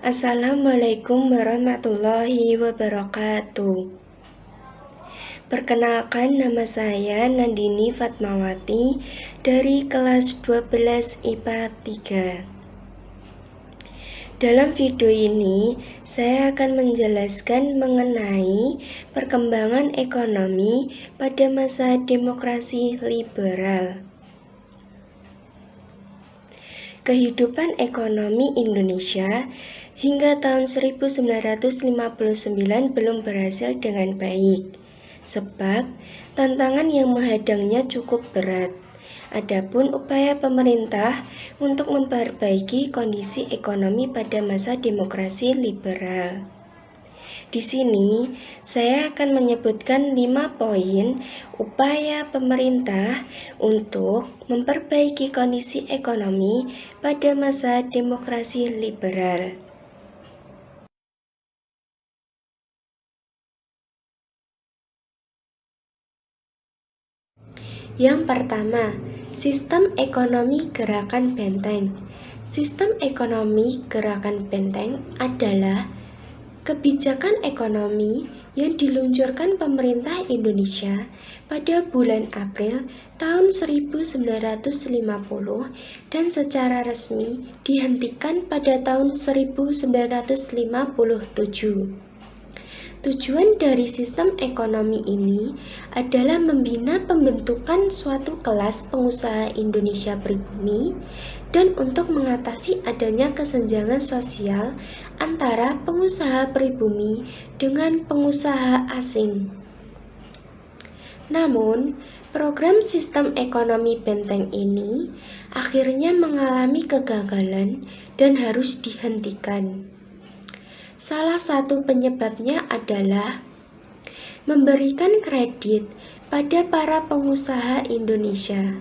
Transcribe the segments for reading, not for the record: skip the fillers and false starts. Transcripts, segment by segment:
Assalamualaikum warahmatullahi wabarakatuh. Perkenalkan, nama saya Nandini Fatmawati dari kelas 12 IPA 3. Dalam video ini, saya akan menjelaskan mengenai perkembangan ekonomi pada masa demokrasi liberal. Kehidupan ekonomi Indonesia hingga tahun 1959 belum berhasil dengan baik, sebab tantangan yang menghadangnya cukup berat. Adapun upaya pemerintah untuk memperbaiki kondisi ekonomi pada masa demokrasi liberal. Di sini, saya akan menyebutkan 5 poin upaya pemerintah untuk memperbaiki kondisi ekonomi pada masa demokrasi liberal. Yang pertama, sistem ekonomi gerakan benteng. Sistem ekonomi gerakan benteng adalah kebijakan ekonomi yang diluncurkan pemerintah Indonesia pada bulan April tahun 1950 dan secara resmi dihentikan pada tahun 1957. Tujuan dari sistem ekonomi ini adalah membina pembentukan suatu kelas pengusaha Indonesia pribumi dan untuk mengatasi adanya kesenjangan sosial antara pengusaha pribumi dengan pengusaha asing. Namun, program sistem ekonomi benteng ini akhirnya mengalami kegagalan dan harus dihentikan. Salah satu penyebabnya adalah memberikan kredit pada para pengusaha Indonesia.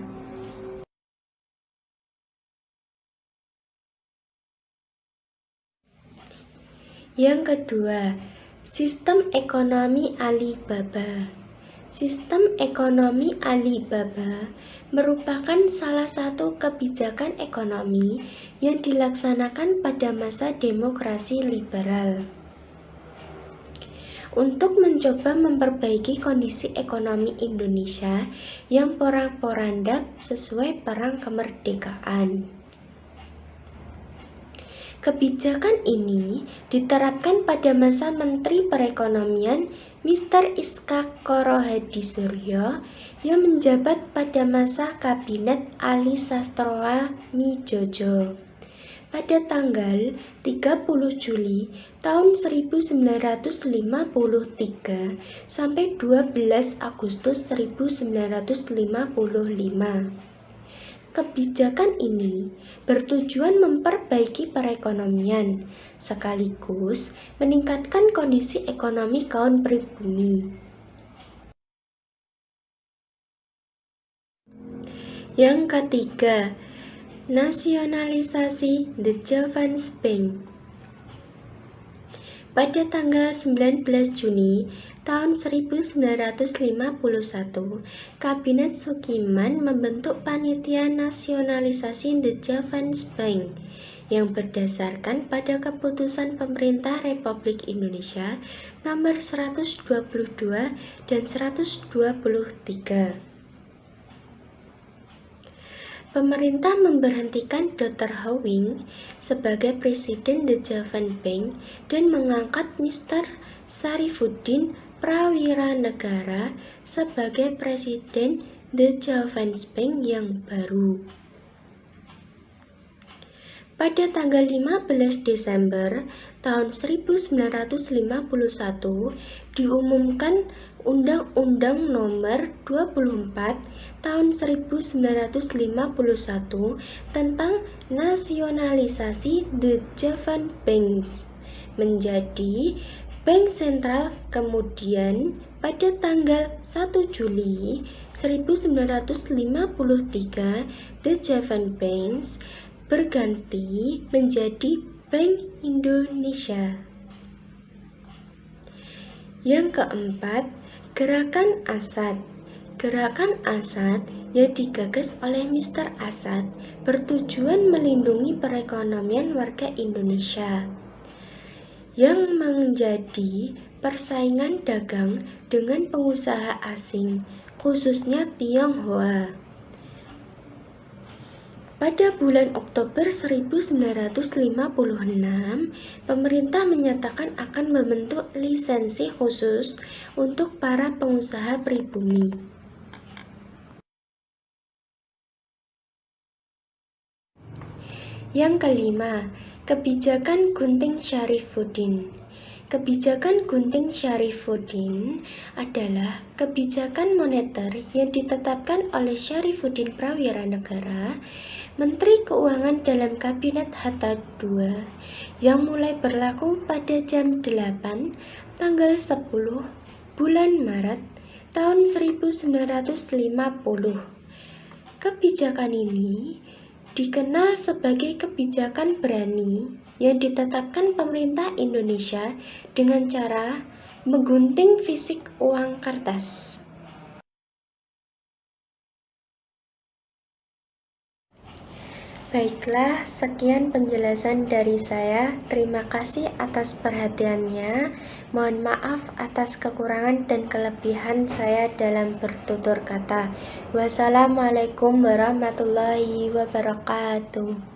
Yang kedua, sistem ekonomi Alibaba. Sistem ekonomi Alibaba merupakan salah satu kebijakan ekonomi yang dilaksanakan pada masa demokrasi liberal. Untuk mencoba memperbaiki kondisi ekonomi Indonesia yang porak-poranda sesuai perang kemerdekaan. Kebijakan ini diterapkan pada masa Menteri Perekonomian Mr. Iskak Koro Hadisuryo yang menjabat pada masa Kabinet Ali Sastroa Midjojo pada tanggal 30 Juli tahun 1953 sampai 12 Agustus 1955. Kebijakan ini bertujuan memperbaiki perekonomian, sekaligus meningkatkan kondisi ekonomi kaum pribumi. Yang ketiga, nasionalisasi The Javans Bank. Pada tanggal 19 Juni tahun 1951, Kabinet Sukiman membentuk Panitia Nasionalisasi The Javans Bank yang berdasarkan pada keputusan Pemerintah Republik Indonesia nomor 122 dan 123. Pemerintah memberhentikan Dr. Howing sebagai Presiden The Javan Bank dan mengangkat Mr. Sarifuddin Prawiranegara sebagai Presiden The Javans Bank yang baru. Pada tanggal 15 Desember tahun 1951 diumumkan Undang-Undang Nomor 24 tahun 1951 tentang nasionalisasi The Javan Banks menjadi Bank Sentral. Kemudian pada tanggal 1 Juli 1953 The Javan Banks berganti menjadi Bank Indonesia. Yang keempat, Gerakan Asad. Gerakan Asad yang digagas oleh Mr. Asad bertujuan melindungi perekonomian warga Indonesia. yang menjadi persaingan dagang dengan pengusaha asing, khususnya Tionghoa. Pada bulan Oktober 1956, pemerintah menyatakan akan membentuk lisensi khusus untuk para pengusaha pribumi. Yang kelima, kebijakan Gunting Syarifuddin. Kebijakan Gunting Syarifuddin adalah kebijakan moneter yang ditetapkan oleh Syarifuddin Prawiranegara, Menteri Keuangan dalam Kabinet Hatta II, yang mulai berlaku pada jam 8 tanggal 10 bulan Maret tahun 1950. Kebijakan ini dikenal sebagai kebijakan berani yang ditetapkan pemerintah Indonesia dengan cara menggunting fisik uang kertas. Baiklah, sekian penjelasan dari saya. Terima kasih atas perhatiannya. Mohon maaf atas kekurangan dan kelebihan saya dalam bertutur kata. Wassalamualaikum warahmatullahi wabarakatuh.